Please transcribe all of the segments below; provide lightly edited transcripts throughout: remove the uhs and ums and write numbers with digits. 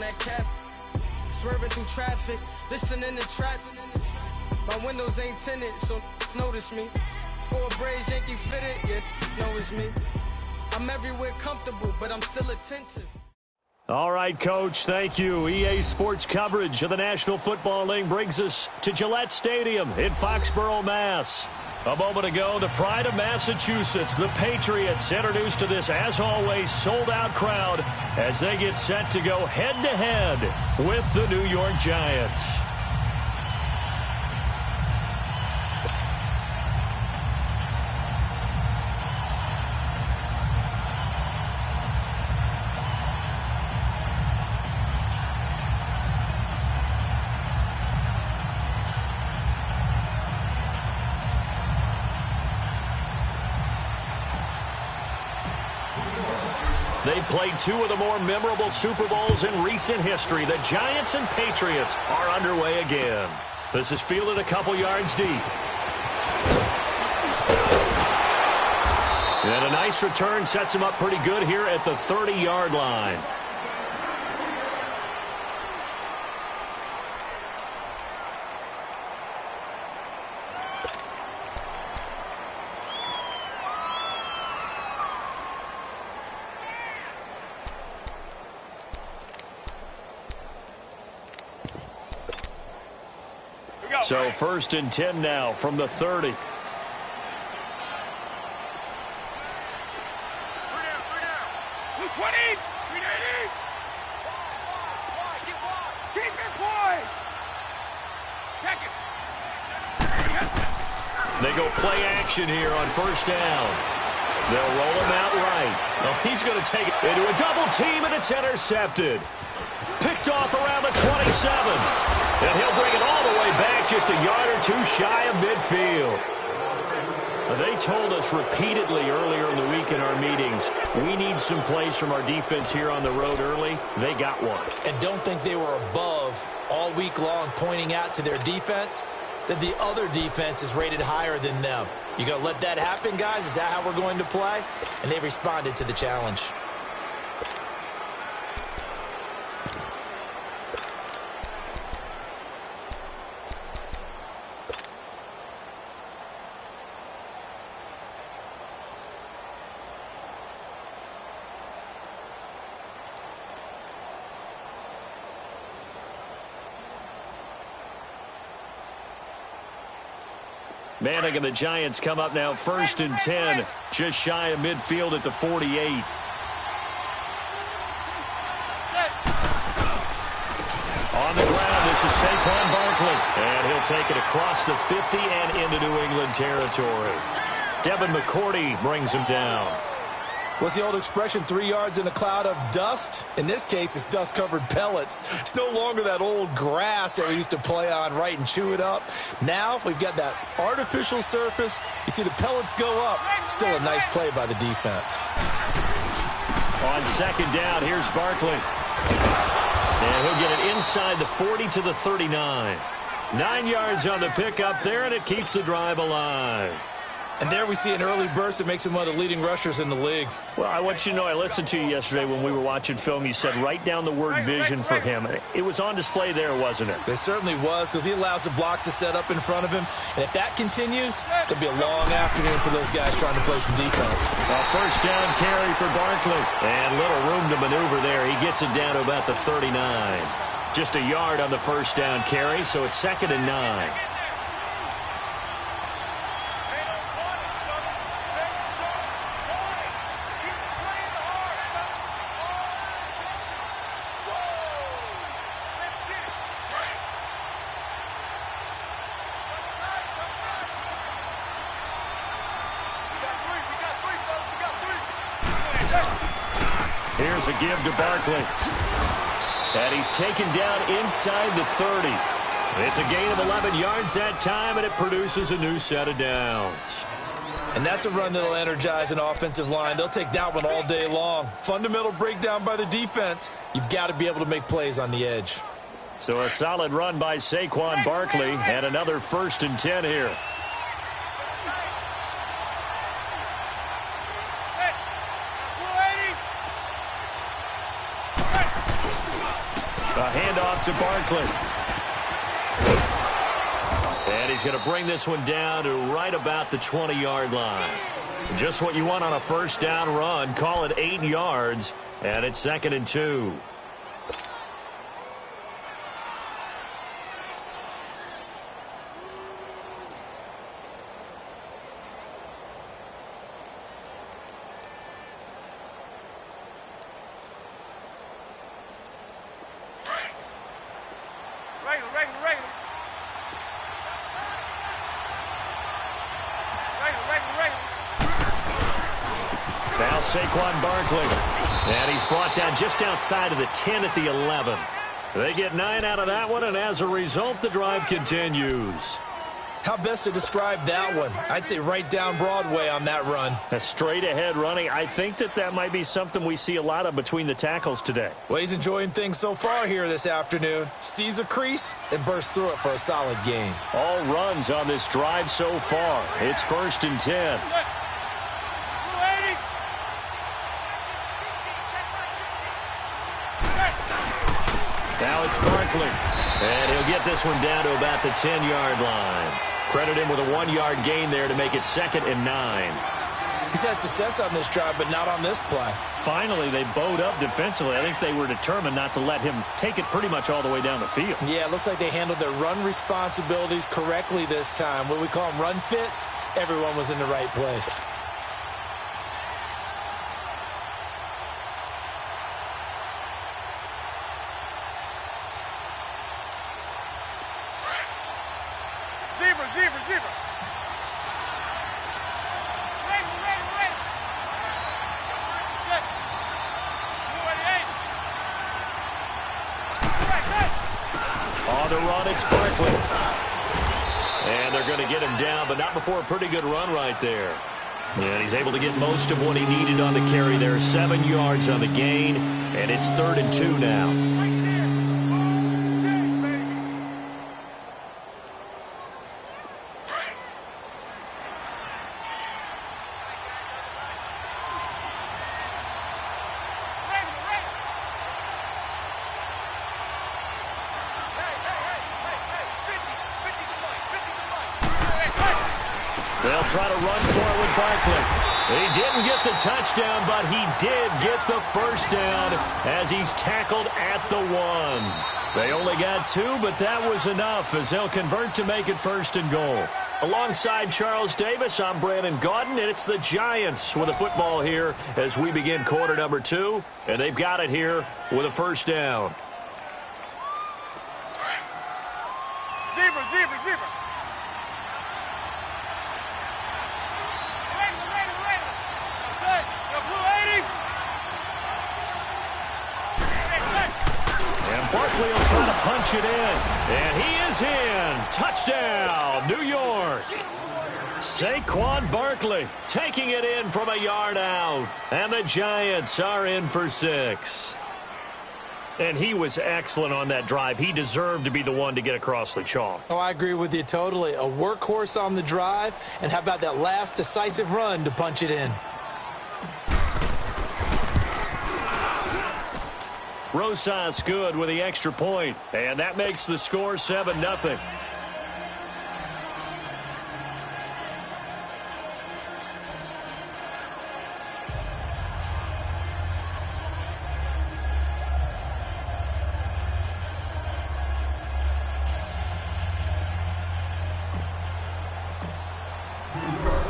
that cap. Swerving through traffic, listening to trap. My windows ain't tinted, so notice me. Four braids, Yankee fitted, yeah, know it's me. I'm everywhere comfortable, but I'm still attentive. All right, Coach, thank you. EA Sports coverage of the National Football League brings us to Gillette Stadium in Foxborough, Mass. A moment ago, the pride of Massachusetts, the Patriots, introduced to this, as always, sold-out crowd as they get set to go head-to-head with the New York Giants. They've played two of the more memorable Super Bowls in recent history. The Giants and Patriots are underway again. This is fielded a couple yards deep. And a nice return sets him up pretty good here at the 30-yard line. So 1st and 10 now from the 30. They go play action here on 1st down. They'll roll him out right. Oh, he's going to take it into a double team, and it's intercepted. Picked off around the 27. And he'll bring it all the way back just a yard or two shy of midfield. They told us repeatedly earlier in the week in our meetings, we need some plays from our defense here on the road early. They got one. And don't think they were above all week long pointing out to their defense that the other defense is rated higher than them. You going to let that happen, guys? Is that how we're going to play? And they responded to the challenge. Manning and the Giants come up now 1st and 10, just shy of midfield at the 48. On the ground, this is Saquon Barkley, and he'll take it across the 50 and into New England territory. Devin McCourty brings him down. What's the old expression, 3 yards in a cloud of dust? In this case, it's dust-covered pellets. It's no longer that old grass that we used to play on, right, and chew it up. Now we've got that artificial surface. You see the pellets go up. Still a nice play by the defense. On 2nd down, here's Barkley. And he'll get it inside the 40 to the 39. 9 yards on the pickup there, and it keeps the drive alive. And there we see an early burst that makes him one of the leading rushers in the league. Well, I want you to know, I listened to you yesterday when we were watching film. You said write down the word vision for him. It was on display there, wasn't it? It certainly was, because he allows the blocks to set up in front of him. And if that continues, it'll be a long afternoon for those guys trying to play some defense. A 1st down carry for Barkley. And little room to maneuver there. He gets it down to about the 39. Just a yard on the 1st down carry, so it's 2nd and 9. Here's a give to Barkley. And he's taken down inside the 30. It's a gain of 11 yards that time, and it produces a new set of downs. And that's a run that'll energize an offensive line. They'll take that one all day long. Fundamental breakdown by the defense. You've got to be able to make plays on the edge. So a solid run by Saquon Barkley, and another 1st and 10 here. A handoff to Barkley. And he's going to bring this one down to right about the 20-yard line. Just what you want on a first down run. Call it 8 yards, and it's 2nd and 2. Now Saquon Barkley. And he's brought down just outside of the 10 at the 11. They get 9 out of that one, and as a result, the drive continues. How best to describe that one? I'd say right down Broadway on that run. A straight-ahead running. I think that might be something we see a lot of between the tackles today. Well, he's enjoying things so far here this afternoon. Sees a crease and bursts through it for a solid gain. All runs on this drive so far. It's 1st and 10. Now it's Barkley. And he'll get this one down to about the 10-yard line. Credit him with a 1-yard gain there to make it 2nd and 9. He's had success on this drive, but not on this play. Finally, they bowed up defensively. I think they were determined not to let him take it pretty much all the way down the field. Yeah, it looks like they handled their run responsibilities correctly this time. What we call them run fits, everyone was in the right place. On the run, it's Barkley. And they're going to get him down, but not before a pretty good run right there. And he's able to get most of what he needed on the carry there. 7 yards on the gain, and it's 3rd and 2 now. They'll try to run for it with Barkley. He didn't get the touchdown, but he did get the first down as he's tackled at the 1. They only got 2, but that was enough as they'll convert to make it 1st and goal. Alongside Charles Davis, I'm Brandon Gaudin, and it's the Giants with a football here as we begin quarter number 2, and they've got it here with a first down. Zebra. And Barkley will try to punch it in. And he is in. Touchdown, New York. Saquon Barkley taking it in from a yard out. And the Giants are in for 6. And he was excellent on that drive. He deserved to be the one to get across the chalk. Oh, I agree with you totally. A workhorse on the drive. And how about that last decisive run to punch it in? Rosas good with the extra point, and that makes the score 7-0.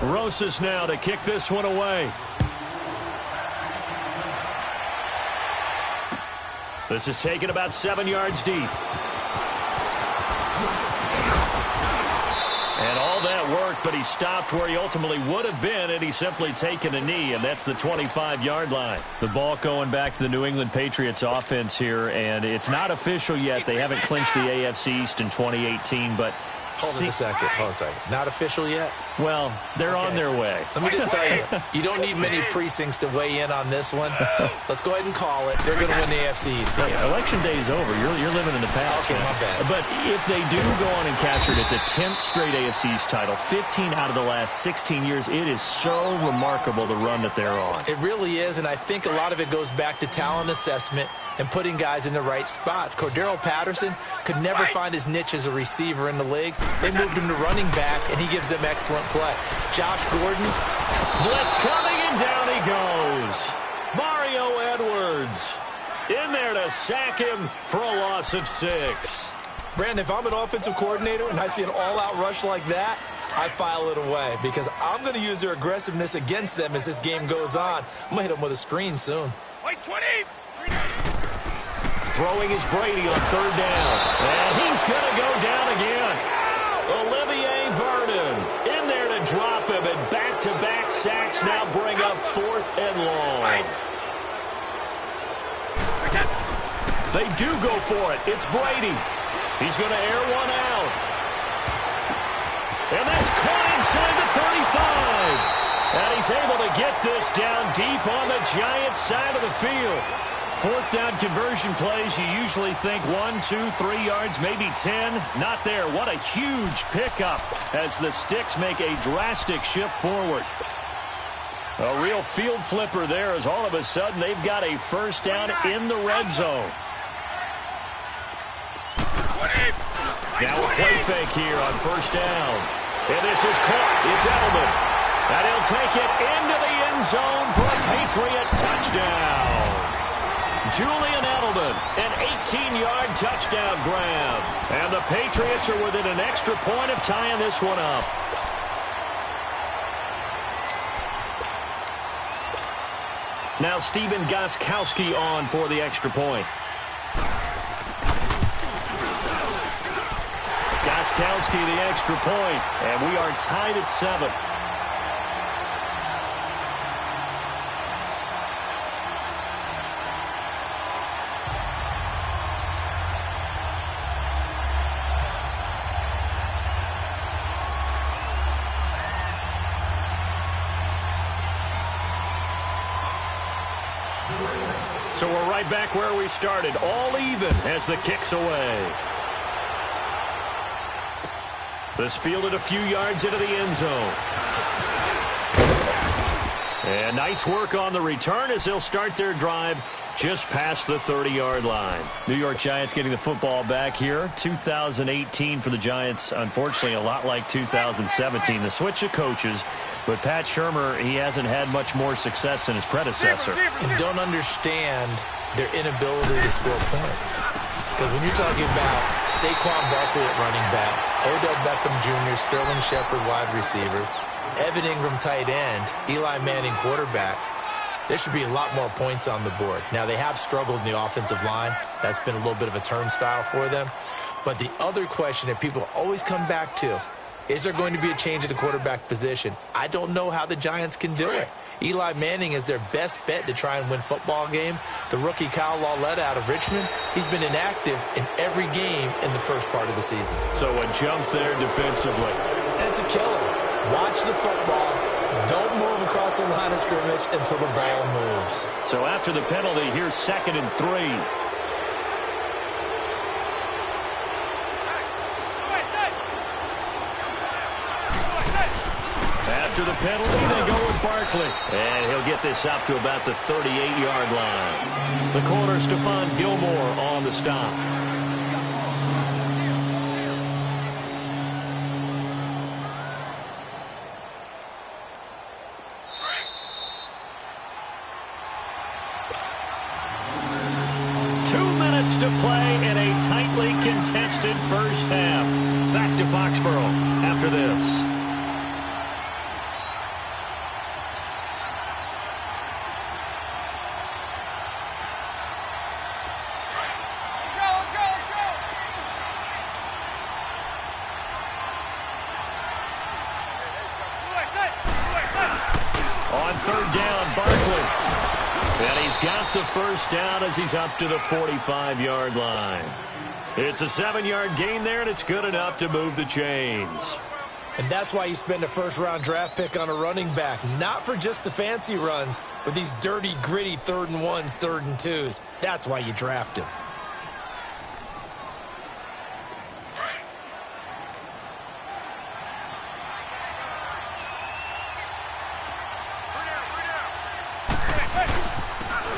Rosas now to kick this one away. This is taken about 7 yards deep. And all that worked, but he stopped where he ultimately would have been had he simply taken a knee, and that's the 25-yard line. The ball going back to the New England Patriots offense here, and it's not official yet. They haven't clinched the AFC East in 2018, but... Hold on a second. Not official yet? Well, they're on their way. Let me just tell you, you don't need many precincts to weigh in on this one. Let's go ahead and call it. They're going to win the AFC East. Election day is over. You're living in the past. Okay, my bad. But if they do go on and capture it, it's a 10th straight AFC East title. 15 out of the last 16 years. It is so remarkable the run that they're on. It really is, and I think a lot of it goes back to talent assessment and putting guys in the right spots. Cordero Patterson could never find his niche as a receiver in the league. They moved him to running back, and he gives them excellent play. Josh Gordon. Blitz coming, and down he goes. Mario Edwards in there to sack him for a loss of 6. Brandon, if I'm an offensive coordinator and I see an all-out rush like that, I file it away because I'm going to use their aggressiveness against them as this game goes on. I'm going to hit them with a screen soon. Throwing is Brady on 3rd down. And he's going to go down again. Olivier Vernon in there to drop him, and back-to-back sacks now bring up 4th and long. They do go for it. It's Brady. He's going to air one out. And that's caught inside the 35. And he's able to get this down deep on the Giants side of the field. 4th down conversion plays, you usually think 1, 2, 3 yards, maybe 10. Not there. What a huge pickup as the Sticks make a drastic shift forward. A real field flipper there as all of a sudden they've got a 1st down in the red zone. Now a play fake here on 1st down. And this is caught. It's Edelman. And he'll take it into the end zone for a Patriot touchdown. Julian Edelman, an 18-yard touchdown grab. And the Patriots are within an extra point of tying this one up. Now Stephen Gostkowski on for the extra point. Gostkowski the extra point, and we are tied at 7. So we're right back where we started, all even as the kick's away. This fielded a few yards into the end zone. And nice work on the return as they'll start their drive just past the 30-yard line. New York Giants getting the football back here. 2018 for the Giants, unfortunately, a lot like 2017. The switch of coaches, but Pat Shurmur, he hasn't had much more success than his predecessor. And don't understand their inability to score points. Because when you're talking about Saquon Barkley at running back, Odell Beckham Jr., Sterling Shepard wide receivers, Evan Ingram tight end, Eli Manning quarterback, there should be a lot more points on the board. Now, they have struggled in the offensive line. That's been a little bit of a turnstile for them. But the other question that people always come back to, is there going to be a change at the quarterback position? I don't know how the Giants can do it. Eli Manning is their best bet to try and win football games. The rookie Kyle Lauletta out of Richmond, he's been inactive in every game in the first part of the season. So a jump there defensively. And it's a killer. Watch the football. Don't move across the line of scrimmage until the ball moves. So after the penalty, here's 2nd and 3. After the penalty, they go with Barkley. And he'll get this up to about the 38-yard line. The corner, Stephon Gilmore, on the stop. To play in a tightly contested first half. Back to Foxborough after this. On 3rd down, Barkley. And he's got the 1st down as he's up to the 45-yard line. It's a 7-yard gain there, and it's good enough to move the chains. And that's why you spend a first-round draft pick on a running back. Not for just the fancy runs, but these dirty, gritty 3rd and 1s, 3rd and 2s. That's why you draft him.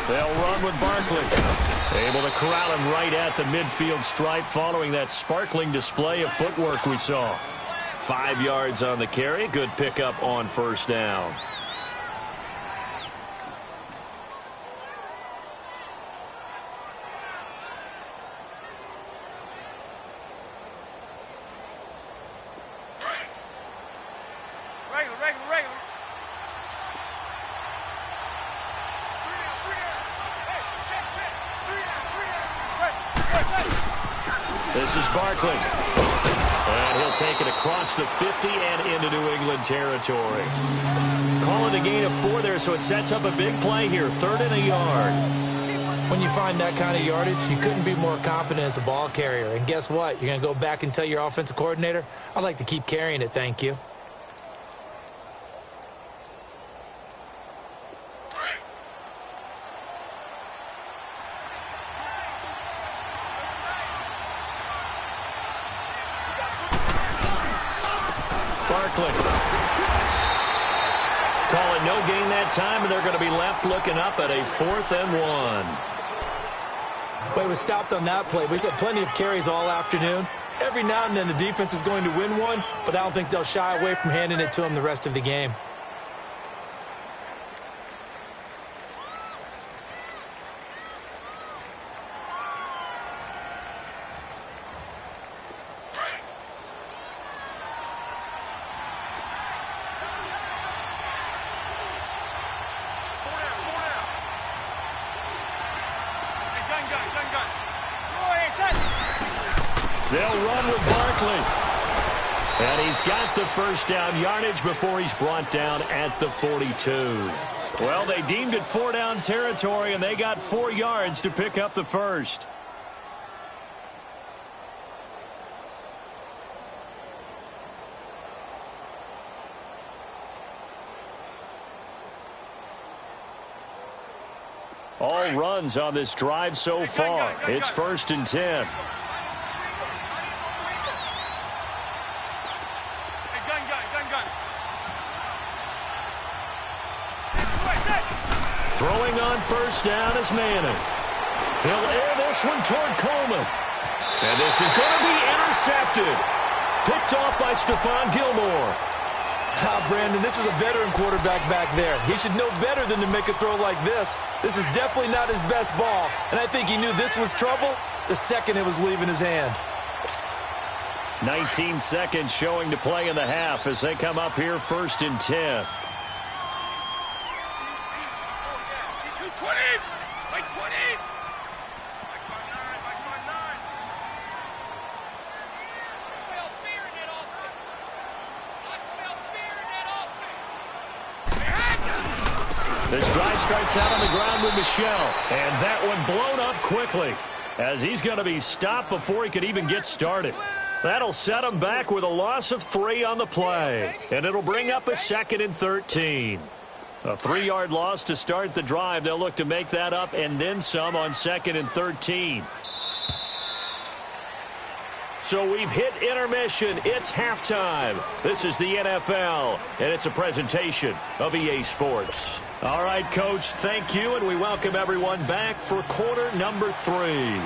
They'll run with Barkley. Able to corral him right at the midfield stripe following that sparkling display of footwork we saw. 5 yards on the carry. Good pickup on first down. This is Barkley. And he'll take it across the 50 and into New England territory. Call it a gain of 4 there, so it sets up a big play here. 3rd and a yard. When you find that kind of yardage, you couldn't be more confident as a ball carrier. And guess what? You're going to go back and tell your offensive coordinator, I'd like to keep carrying it, thank you. Barkley. Call it no gain that time, and they're going to be left looking up at a 4th and 1. Well, he was stopped on that play, but he's had plenty of carries all afternoon. Every now and then the defense is going to win one, but I don't think they'll shy away from handing it to him the rest of the game. They'll run with Barkley. And he's got the first down yardage before he's brought down at the 42. Well, they deemed it 4 down territory, and they got 4 yards to pick up the first. All runs on this drive so far. It's 1st and 10. Throwing on first down is Manning. He'll air this one toward Coleman. And this is going to be intercepted. Picked off by Stephon Gilmore. Brandon, this is a veteran quarterback back there. He should know better than to make a throw like this. This is definitely not his best ball, and I think he knew this was trouble the second it was leaving his hand. 19 seconds showing to play in the half as they come up here 1st and 10. This drive starts out on the ground with Michel, and that one blown up quickly as he's going to be stopped before he could even get started. That'll set him back with a loss of 3 on the play, and it'll bring up a 2nd and 13. A 3-yard loss to start the drive. They'll look to make that up and then some on 2nd and 13. So we've hit intermission. It's halftime. This is the NFL, and it's a presentation of EA Sports. All right, Coach, thank you, and we welcome everyone back for quarter number 3.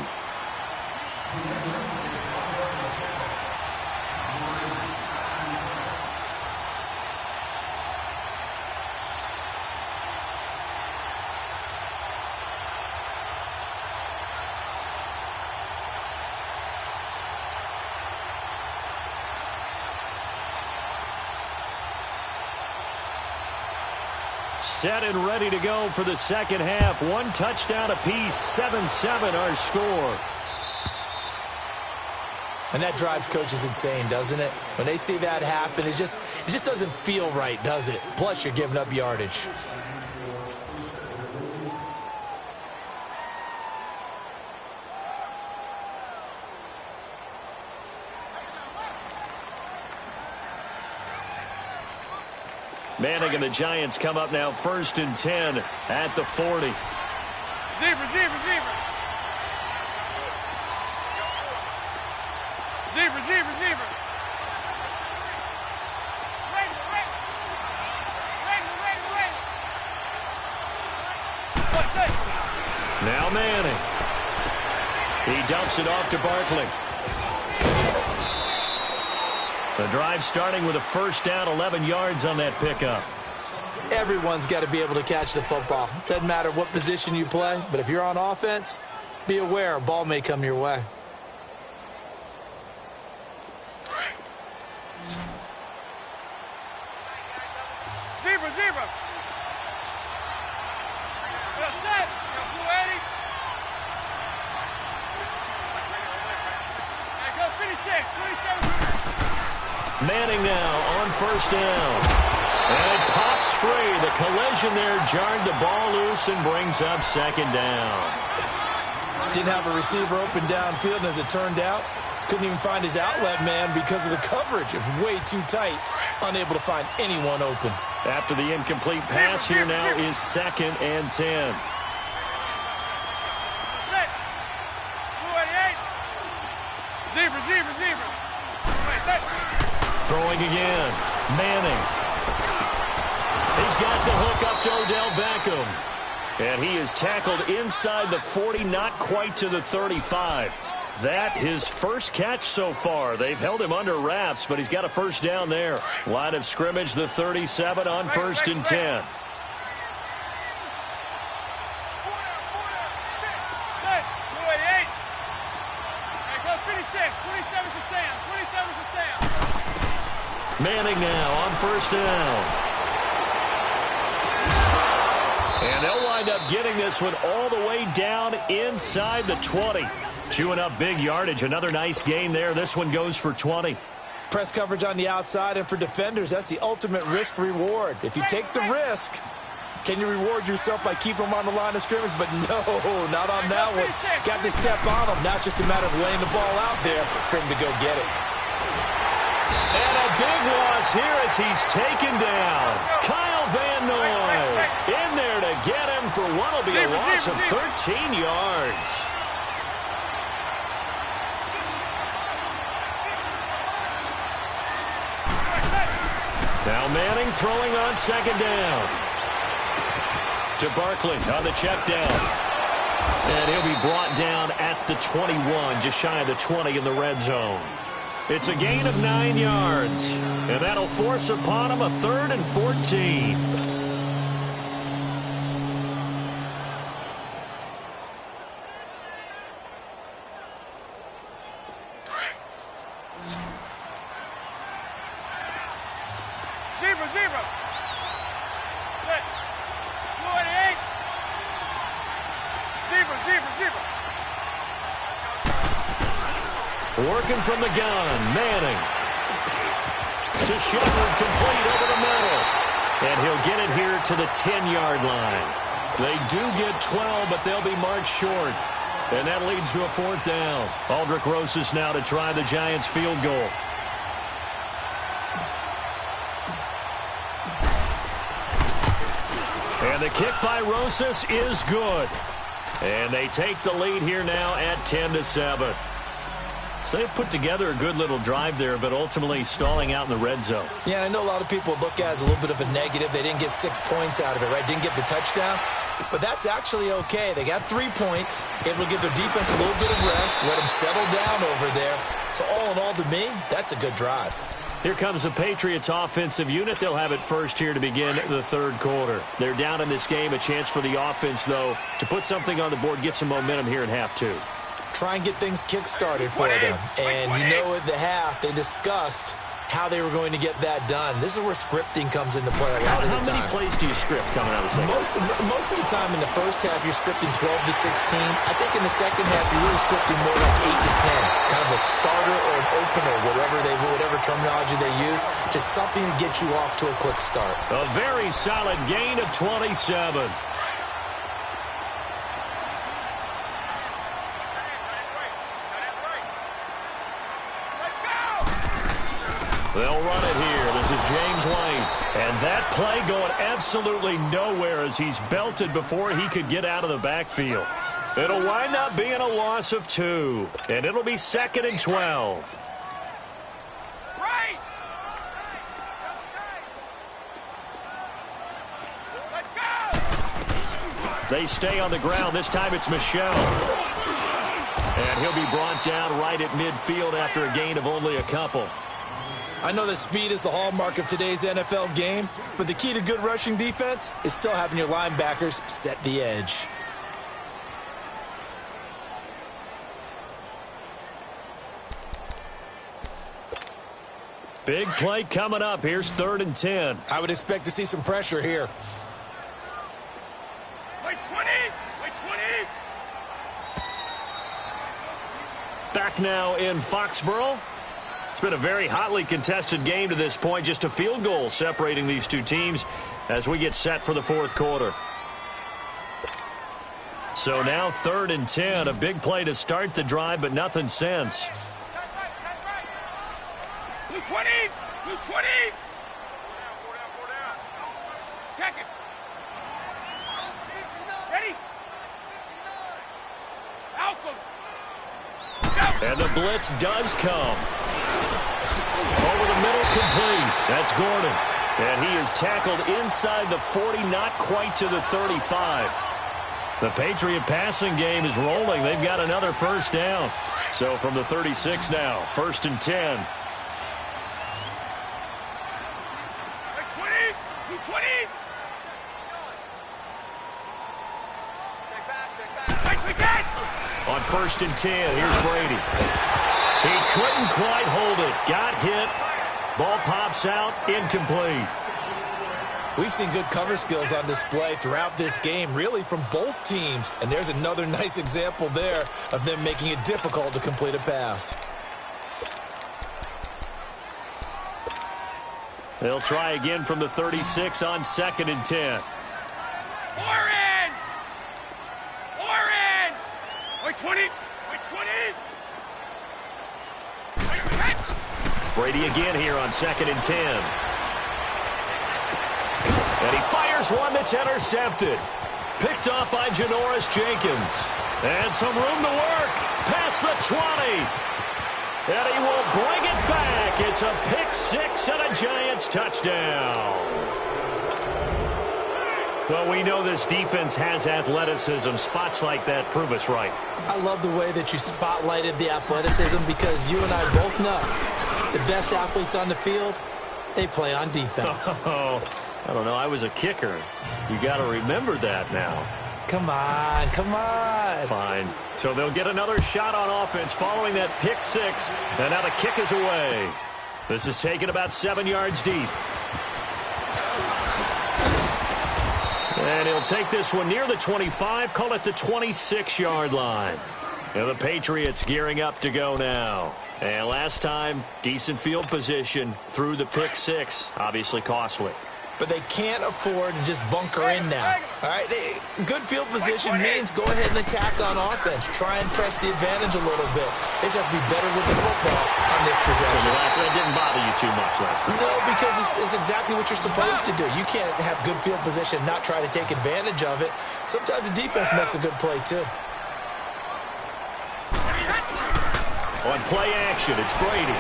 Set and ready to go for the second half. 1 touchdown apiece, 7-7 our score. And that drives coaches insane, doesn't it? When they see that happen, it just doesn't feel right, does it? Plus, you're giving up yardage. Manning and the Giants come up now 1st and 10 at the 40. Zebra. Now Manning. He dumps it off to Barkley. The drive starting with a first down, 11 yards on that pickup. Everyone's got to be able to catch the football. Doesn't matter what position you play, but if you're on offense, be aware a ball may come your way. Zebra. Set. Go 56, 27. Manning now on first down. And it pops free. The collision there jarred the ball loose and brings up second down. Didn't have a receiver open downfield, and as it turned out, couldn't even find his outlet man because of the coverage. It was way too tight, unable to find anyone open. After the incomplete pass, here now is 2nd and 10. Zebra. Throwing again. Manning. He's got the hook up to Odell Beckham. And he is tackled inside the 40, not quite to the 35. That his first catch so far. They've held him under wraps, but he's got a first down there. Line of scrimmage, the 37 on 1st and 10. Manning now on first down. And they'll wind up getting this one all the way down inside the 20. Chewing up big yardage. Another nice gain there. This one goes for 20. Press coverage on the outside, and for defenders, that's the ultimate risk-reward. If you take the risk, can you reward yourself by keeping them on the line of scrimmage? But no, not on that one. Got to step on them. Now it's just a matter of laying the ball out there for him to go get it. And a big loss here as he's taken down. Kyle Van Noy in there to get him for what will be a loss of 13 yards. Now Manning throwing on second down. To Barkley on the check down. And he'll be brought down at the 21, just shy of the 20 in the red zone. It's a gain of 9 yards. And that'll force upon him a 3rd and 14. Zebra. Set. 28. Zebra. Working from the gun, Manning. To Shepard, complete over the middle. And he'll get it here to the 10-yard line. They do get 12, but they'll be marked short. And that leads to a 4th down. Aldrick Rosas now to try the Giants' field goal. And the kick by Rosas is good. And they take the lead here now at 10-7. So they put together a good little drive there, but ultimately stalling out in the red zone. Yeah, I know a lot of people look at it as a little bit of a negative. They didn't get 6 points out of it, right? Didn't get the touchdown. But that's actually okay. They got 3 points, able to give their defense a little bit of rest, let them settle down over there. So all in all, to me, that's a good drive. Here comes the Patriots offensive unit. They'll have it first here to begin the 3rd quarter. They're down in this game. A chance for the offense, though, to put something on the board, get some momentum here in half 2. Try and get things kick-started for them. And you know at the half, they discussed how they were going to get that done. This is where scripting comes into play a lot of the time. How many plays do you script coming out of the second? Most of the time in the first half, you're scripting 12 to 16. I think in the second half, you're really scripting more like 8 to 10. Kind of a starter or an opener, whatever terminology they use. Just something to get you off to a quick start. A very solid gain of 27. They'll run it here. This is James White. And that play going absolutely nowhere as he's belted before he could get out of the backfield. It'll wind up being a loss of 2. And it'll be 2nd and 12. Right. Let's go. They stay on the ground. This time it's Michel. And And he'll be brought down right at midfield after a gain of only a couple. I know that speed is the hallmark of today's NFL game, but the key to good rushing defense is still having your linebackers set the edge. Big play coming up. Here's 3rd and 10. I would expect to see some pressure here. Wait 20! Wait 20! Back now in Foxborough. It's been a very hotly contested game to this point. Just a field goal separating these two teams as we get set for the 4th quarter. So now 3rd and 10. A big play to start the drive, but nothing since. Blue 20! Blue 20! Four down. Check it. Ready? Alpha. And the blitz does come. Over the middle, complete. That's Gordon. And he is tackled inside the 40, not quite to the 35. The Patriot passing game is rolling. They've got another first down. So from the 36 now, 1st and 10. On 1st and 10, here's Brady. He couldn't quite hold it. Got hit. Ball pops out. Incomplete. We've seen good cover skills on display throughout this game, really from both teams. And there's another nice example there of them making it difficult to complete a pass. They'll try again from the 36 on 2nd and 10. Orange! Orange! Wait 20! Wait 20! Brady again here on 2nd and 10. And he fires one that's intercepted. Picked off by Janoris Jenkins. And some room to work. Past the 20. And he will bring it back. It's a pick 6 and a Giants touchdown. Well, we know this defense has athleticism. Spots like that prove us right. I love the way that you spotlighted the athleticism because you and I both know the best athletes on the field, they play on defense. Oh, I don't know. I was a kicker. You got to remember that now. Come on, come on. Fine. So they'll get another shot on offense following that pick 6. And now the kick is away. This is taken about 7 yards deep. And he'll take this one near the 25, call it the 26-yard line. And the Patriots gearing up to go now. And last time, decent field position through the pick 6, obviously costly. But they can't afford to just bunker in now. All right, good field position means go ahead and attack on offense. Try and press the advantage a little bit. They just have to be better with the football on this possession. So that didn't bother you too much last time. No, because it's exactly what you're supposed to do. You can't have good field position and not try to take advantage of it. Sometimes the defense makes a good play, too. On play action, it's Brady.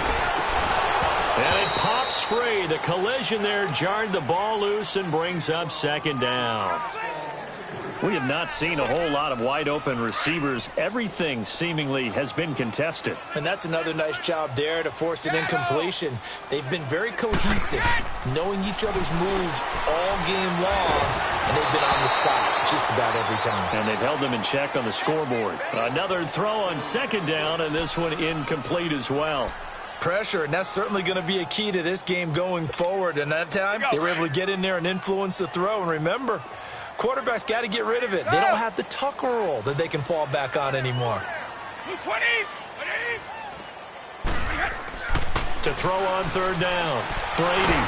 And it pops free. The collision there jarred the ball loose and brings up 2nd down. We have not seen a whole lot of wide-open receivers. Everything seemingly has been contested. And that's another nice job there to force an incompletion. They've been very cohesive, knowing each other's moves all game long, and they've been on the spot just about every time. And they've held them in check on the scoreboard. Another throw on 2nd down, and this one incomplete as well. Pressure, and that's certainly going to be a key to this game going forward. And that time, they were able to get in there and influence the throw. And remember, quarterbacks got to get rid of it. They don't have the tuck roll that they can fall back on anymore. 20! To throw on 3rd down, Brady.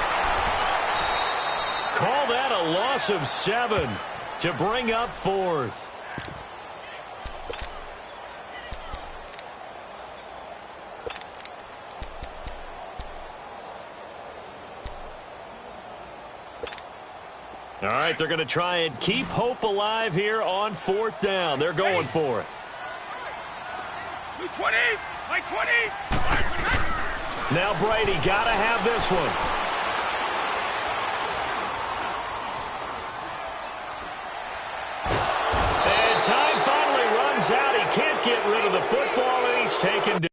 Call that a loss of 7 to bring up 4th. All right, they're going to try and keep hope alive here on 4th down. They're going for it. 20! Like 20! Now Brady got to have this one. And time finally runs out. He can't get rid of the football, taken down.